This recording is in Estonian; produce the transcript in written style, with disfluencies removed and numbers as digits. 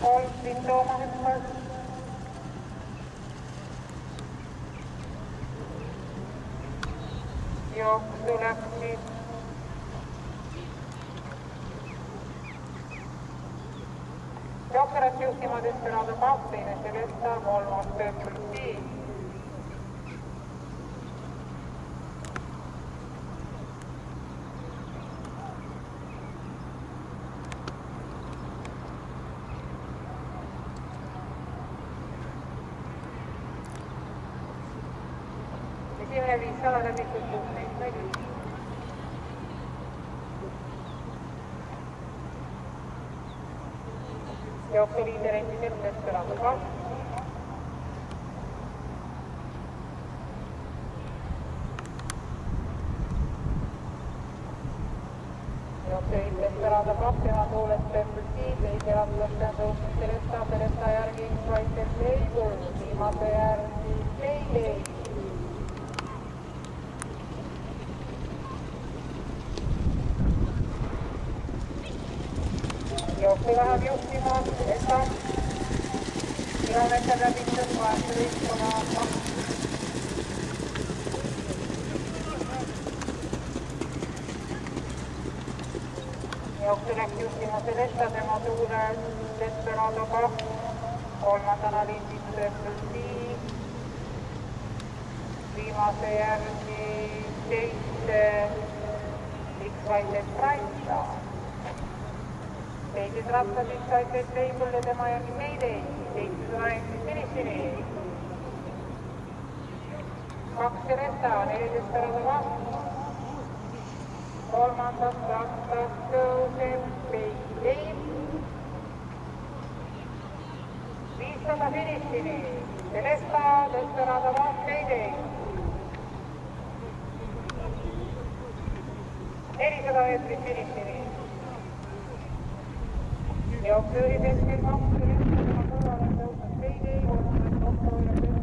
3 Lindooma hüppas. Jooksu läksid. Jooksu läks juhtima Desperado 2, teine Celesta, 3 Purple. Esimene 500 läbitud 16. Jooksuliider endiselt Desperado 2. Jooksuliit Desperado 2, tema tuules Purple Sea, teise ratlaste on tõusnud Celesta järgi X-Rider Label, viimase järgi Payday. Jooksu läheb juhtima, Celesta, kilomeeter läbitud 18,2. Jooksu läks juhtima Celesta, tema tuules Desperado 2, kolmandana lindis Purple Sea, viimase järgi 7 X-Rider Strike. Teises rattas X-Rider Label ja tema järgi Payday, 700 meetrit finišini. 2 Celesta, 4 Desperado 2. Kolmandast rattast tõuseb Payday. 500 finišini. Celesta, Desperado 2, Payday. 400 meetrit finišini. Jooksujuhi hetkel 2 Celesta, tema kõrval on tõusnud Payday, 3. oktoobri